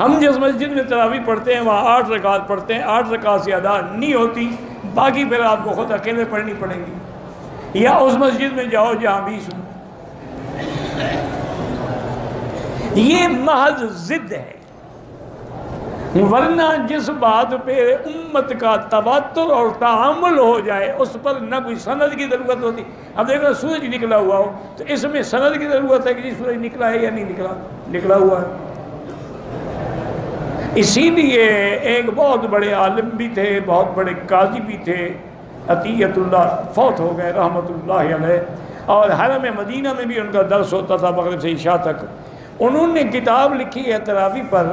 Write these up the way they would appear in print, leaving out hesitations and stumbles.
ہم جس مسجد میں تراویح پڑھتے ہیں وہاں 8 رکعت پڑھتے ہیں، 8 رکعت سے ادا نہیں ہوتی، باقی پھر آپ کو خود اکیلے پڑھنی پڑیں گی، یا اس مسجد میں جاؤ جہاں 20 ہوں۔ یہ محض ضد ہے، ورنہ جس بات پہ امت کا تواتر اور تعامل ہو جائے اس پر نہ کوئی سند کی ضرورت ہوتی۔ اب دیکھو سورج نکلا ہوا ہو تو اس میں سند کی ضرورت ہے کہ جی سورج نکلا ہے یا نہیں نکلا، نکلا ہوا ہے۔ اسی لیے ایک بہت بڑے عالم بھی تھے، بہت بڑے قاضی بھی تھے، عطیت اللہ، فوت ہو گئے رحمۃ اللہ علیہ، اور حرم مدینہ میں بھی ان کا درس ہوتا تھا مغرب سے عشاء تک۔ انہوں نے کتاب لکھی ہے تراویح پر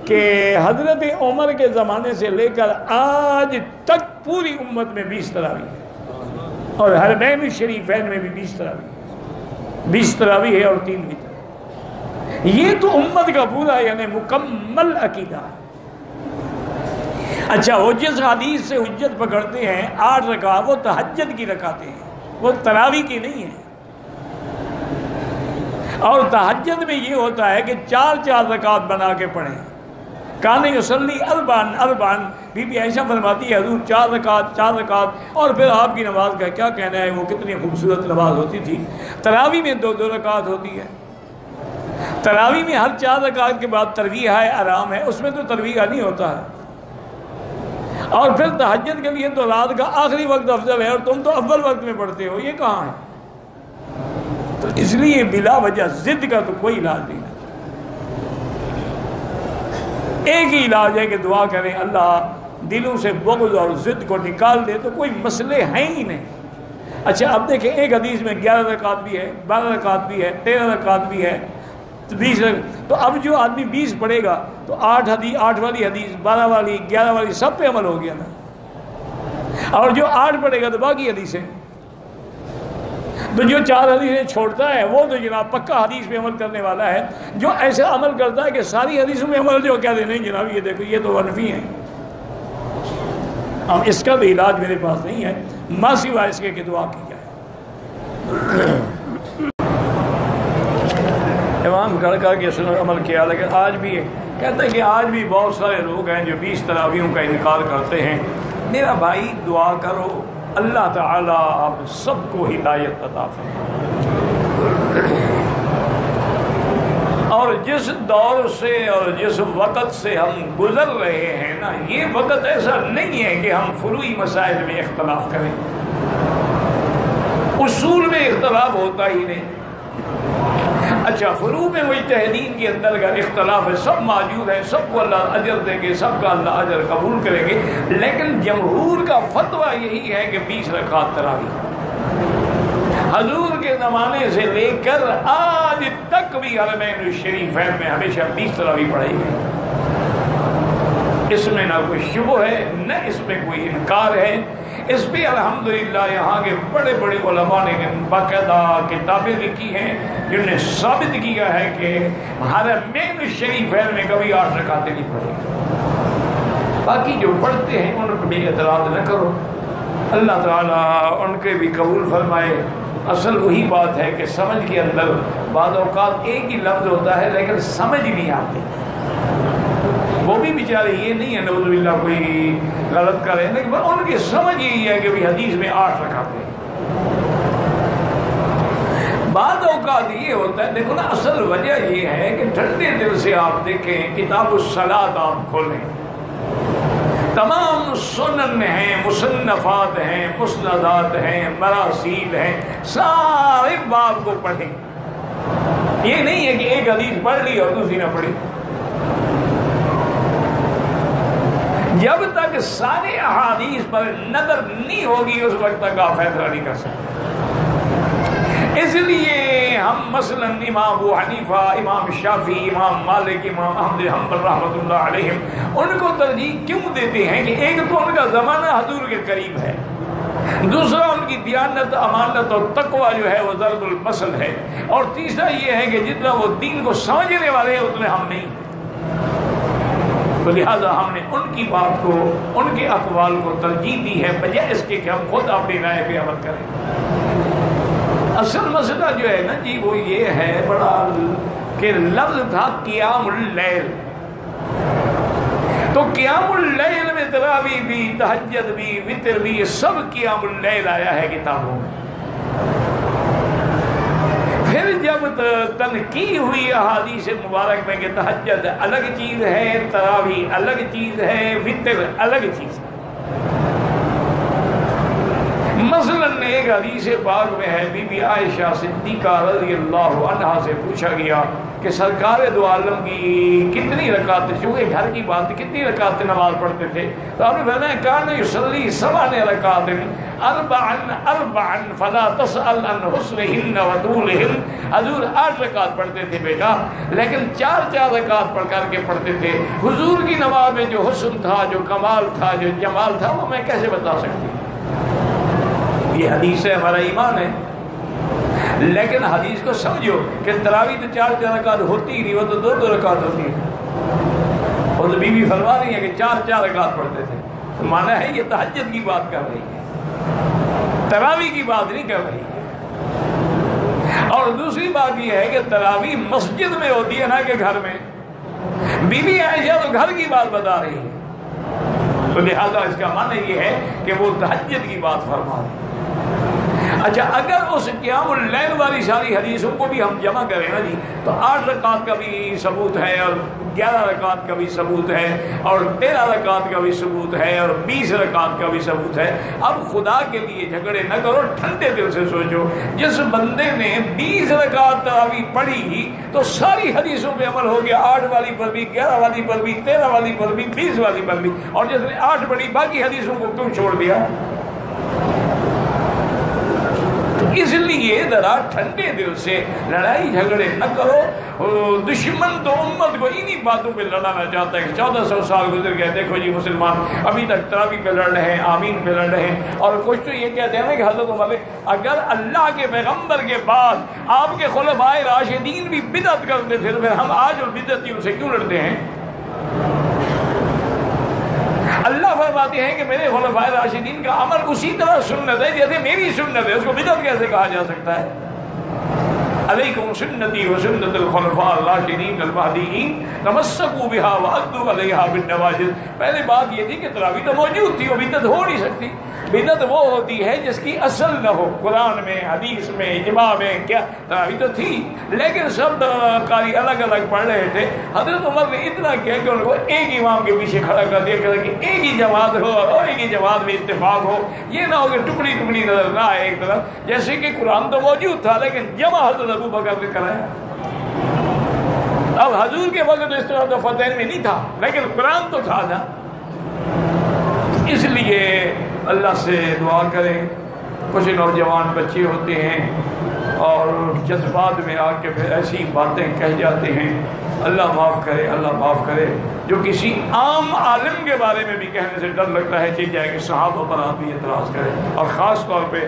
کہ حضرت عمر کے زمانے سے لے کر آج تک پوری امت میں 20 تراویح ہے، اور حرمین شریفین میں بھی 20 تراویح، 20 تراویح ہے اور 3 وتر۔ یہ تو امت کا پورا یعنی مکمل عقیدہ ہے۔ اچھا، وہ جس حدیث سے حجت پکڑتے ہیں 8 رکعت، وہ تہجد کی رکعتیں ہیں، وہ تراویح کی نہیں ہیں۔ اور تہجد میں یہ ہوتا ہے کہ 4 رکعت بنا کے پڑھیں۔ کان یصلی اربعن اربعن، بی بی عائشہ فرماتی ہے حضور 4 رکعت، اور پھر آپ کی نماز کا کیا کہنا ہے، وہ کتنی خوبصورت نماز ہوتی تھی۔ تراویح میں 2 رکعت ہوتی ہے، تراویح میں ہر 4 رکعت کے بعد ترویح ہے، آرام ہے، اس میں تو ترویح نہیں ہوتا ہے۔ اور پھر تہجد کے لیے تو رات کا آخری وقت افضل ہے، اور تم تو اول وقت میں پڑھتے ہو، یہ کہاں ہے؟ تو اس لیے بلا وجہ ضد کا تو کوئی علاج نہیں ہے۔ ایک ہی علاج ہے کہ دعا کریں اللہ دلوں سے بغض اور ضد کو نکال دے، تو کوئی مسئلے ہیں ہی نہیں۔ اچھا اب دیکھیں، ایک حدیث میں 11 رکعت بھی ہے، 12 رکعت بھی ہے، 13 رکعت بھی ہے، 20 رکعت۔ تو اب جو آدمی 20 پڑھے گا تو 8 والی حدیث، 12 والی، 11 والی، سب پہ عمل ہو گیا نا۔ اور جو 8 پڑھے گا تو باقی حدیثیں، تو جو 4 حدیثیں چھوڑتا ہے وہ تو جناب پکا حدیث پہ عمل کرنے والا ہے۔ جو ایسا عمل کرتا ہے کہ ساری حدیثوں میں عمل، جو کہتے ہیں نہیں جناب یہ دیکھو یہ تو ونفی ہیں، اب اس کا بھی علاج میرے پاس نہیں ہے، ماں سوائے اس کے کہ دعا کی جائے۔ امام گھر کر کے اس نے عمل کیا، لیکن آج بھی کہتے ہیں کہ آج بھی بہت سارے لوگ ہیں جو 20 تراویحوں کا انکار کرتے ہیں۔ میرا بھائی دعا کرو اللہ تعالیٰ آپ سب کو ہدایت عطا فرمائے۔ اور جس دور سے اور جس وقت سے ہم گزر رہے ہیں نا، یہ وقت ایسا نہیں ہے کہ ہم فروعی مسائل میں اختلاف کریں، اصول میں اختلاف ہوتا ہی نہیں۔ اچھا، فروع میں مجتہدین کے اندر اگر اختلاف ہے، سب موجود ہیں، سب کو اللہ اجر دیں گے، سب کا اللہ اجر قبول کریں گے، لیکن جمہور کا فتویٰ یہی ہے کہ 20 رکعت تراویح۔ حضور کے زمانے سے لے کر آج تک بھی حرمین الشریفین میں ہمیشہ 20 تراویح پڑھائی گئی، اس میں نہ کوئی شبہ ہے نہ اس میں کوئی انکار ہے۔ اس پہ الحمدللہ یہاں کے بڑے بڑے علماء نے باقاعدہ کتابیں لکھی ہیں جن نے ثابت کیا ہے کہ حرمین الشریفین میں کبھی 8 رکعتیں نہیں پڑھی۔ باقی جو پڑھتے ہیں ان کو بھی اعتراض نہ کرو، اللہ تعالیٰ ان کے بھی قبول فرمائے۔ اصل وہی بات ہے کہ سمجھ کے اندر بعض اوقات ایک ہی لفظ ہوتا ہے لیکن سمجھ نہیں آتی، وہ بھی بیچارے یہ نہیں ہے نعوذ باللہ کوئی غلط کرے، لیکن ان کی سمجھ یہی ہے کہ بھی حدیث میں 8 رکعتیں۔ بعض اوقات یہ ہوتا ہے، دیکھو نا اصل وجہ یہ ہے کہ ٹھنڈے دل سے آپ دیکھیں کتاب الصلاۃ آپ کھولیں، تمام سنن ہیں، مصنفات ہیں، مسندات ہیں، مراسیل ہیں، سارے باب کو پڑھیں۔ یہ نہیں ہے کہ ایک حدیث پڑھ لی اور دوسری نہ پڑھی۔ جب تک سارے احادیث پر نظر نہیں ہوگی اس وقت تک آپ فیصلہ نہیں کر سکتے۔ اس لیے ہم مثلا امام ابو حنیفہ، امام شافعی، امام مالک، امام احمد بن حنبل رحمۃ اللہ علیہم ان کو ترجیح کیوں دیتے ہیں کہ ایک تو ان کا زمانہ حضور کے قریب ہے، دوسرا ان کی دیانت، امانت اور تقوی جو ہے وہ ضرب المثل ہے، اور تیسرا یہ ہے کہ جتنا وہ دین کو سمجھنے والے ہیں اتنے ہم نہیں، تو لہذا ہم نے ان کی بات کو، ان کے اقوال کو ترجیح دی ہے بجائے اس کے کہ ہم خود اپنی رائے پہ عمل کریں۔ اصل مسئلہ جو ہے نا جی وہ یہ ہے بڑا کہ لفظ تھا قیام اللیل، تو قیام اللیل میں تراویح بھی، تہجد بھی، وتر بھی، سب قیام اللیل آیا ہے کتابوں میں۔ پھر جب تنقیح ہوئی احادیث مبارک میں کہ تہجد الگ چیز ہے، تراویح الگ چیز ہے، وتر الگ چیز ہے۔ مثلاً ایک حدیث پاک میں ہے، بی بی عائشہ صدیقہ رضی اللہ عنہا سے پوچھا گیا کہ سرکار دو عالم کی کتنی رکعت، چونکہ گھر کی بات، کتنی رکعت نماز پڑھتے تھے؟ تو آپ نے فرمایا کان یصلی 7 رکعات اربعا فلا تسأل عن حسنہن وطولہن۔ حضور 8 رکعت پڑھتے تھے بیٹا، لیکن 4 رکعت پڑھ کر کے پڑھتے تھے۔ حضور کی نماز میں جو حسن تھا، جو کمال تھا، جو جمال تھا، وہ میں کیسے بتا سکتی؟ یہ حدیث ہے، ہمارا ایمان ہے، لیکن حدیث کو سمجھو کہ تراویح تو 4 رکعت ہوتی ہی نہیں، وہ تو 2 رکعت ہوتی ہے۔ اور تو بی بی فرما رہی ہے کہ 4 رکعت پڑھتے تھے، تو مانا ہے یہ تہجد کی بات کر رہی ہے، تراویح کی بات نہیں کر رہی ہے۔ اور دوسری بات یہ ہے کہ تراویح مسجد میں ہوتی ہے نا کہ گھر میں۔ بی بی عائشہ تو گھر کی بات بتا رہی ہے، تو لہذا اس کا معنی یہ ہے کہ وہ تہجد کی بات فرما رہی ہے۔ اچھا، اگر اس قیام اللیل والی ساری حدیثوں کو بھی ہم جمع کریں نا جی، تو 8 رکعت کا بھی ثبوت ہے، اور 11 رکعت کا بھی ثبوت ہے، اور 13 رکعت کا بھی ثبوت ہے، اور 20 رکعت کا بھی ثبوت ہے۔ اب خدا کے لیے جھگڑے نہ کرو، ٹھنڈے دل سے سوچو، جس بندے نے 20 رکعت تراویح پڑھی تو ساری حدیثوں پہ عمل ہو گیا، 8 والی پر بھی، 11 والی پر بھی، 13 والی پر بھی، 20 والی پر بھی، اور جس نے 8 پڑھی باقی حدیثوں کو کیوں چھوڑ دیا؟ اس لیے ذرا ٹھنڈے دل سے لڑائی جھگڑے نہ کرو۔ دشمن تو امت کو انہی باتوں پہ لڑانا چاہتا ہے کہ 1400 سال گزر گئے، دیکھو جی مسلمان ابھی تک تراویح پہ لڑ رہے ہیں، آمین پہ لڑ رہے ہیں۔ اور کچھ تو یہ کہتے ہیں کہ حضرت عمر اگر اللہ کے پیغمبر کے بعد آپ کے خلفائے راشدین بھی بدعت کرتے تھے تو پھر ہم آج اور بدعتیوں سے کیوں لڑتے ہیں؟ اللہ فرماتے ہیں کہ میرے خلفائے راشدین کا عمل اسی طرح سنت ہے جیسے میری سنت ہے، اس کو بدعت کیسے کہا جا سکتا ہے؟ علیکم سنتی و سنت الخلفاء الراشدین المہدیین تمسکوا بہا وعضوا علیہا بالنواجذ۔ پہلے بات یہ تھی کہ تراویح تو موجود تھی، وہ بدعت ہو نہیں سکتی۔ بدعت وہ ہوتی ہے جس کی اصل نہ ہو، قرآن میں، حدیث میں، اجماع میں، کیا تراویح تو تھی لیکن سب قاری الگ الگ پڑھ رہے تھے۔ حضرت عمر نے اتنا کیا کہ ان کو ایک امام کے پیچھے کھڑا کر دیا کہ ایک ہی جماعت ہو اور ایک ہی جماعت میں اتفاق ہو، یہ نہ ہو کہ ٹکڑی ٹکڑی نظر نہ آئے ایک طرف۔ جیسے کہ قرآن تو موجود تھا لیکن جمع حضرت ابو بکر نے کرایا۔ اب حضور کے وقت اس طرح تو فتح میں نہیں تھا لیکن قرآن تو تھا نا۔ اس لیے اللہ سے دعا کریں۔ کچھ نوجوان بچے ہوتے ہیں اور جذبات میں آ کے پھر ایسی باتیں کہہ جاتے ہیں، اللہ معاف کرے، اللہ معاف کرے۔ جو کسی عام عالم کے بارے میں بھی کہنے سے ڈر لگتا ہے، چل جائے کہ صحابہ پر آدمی اعتراض کرے، اور خاص طور پہ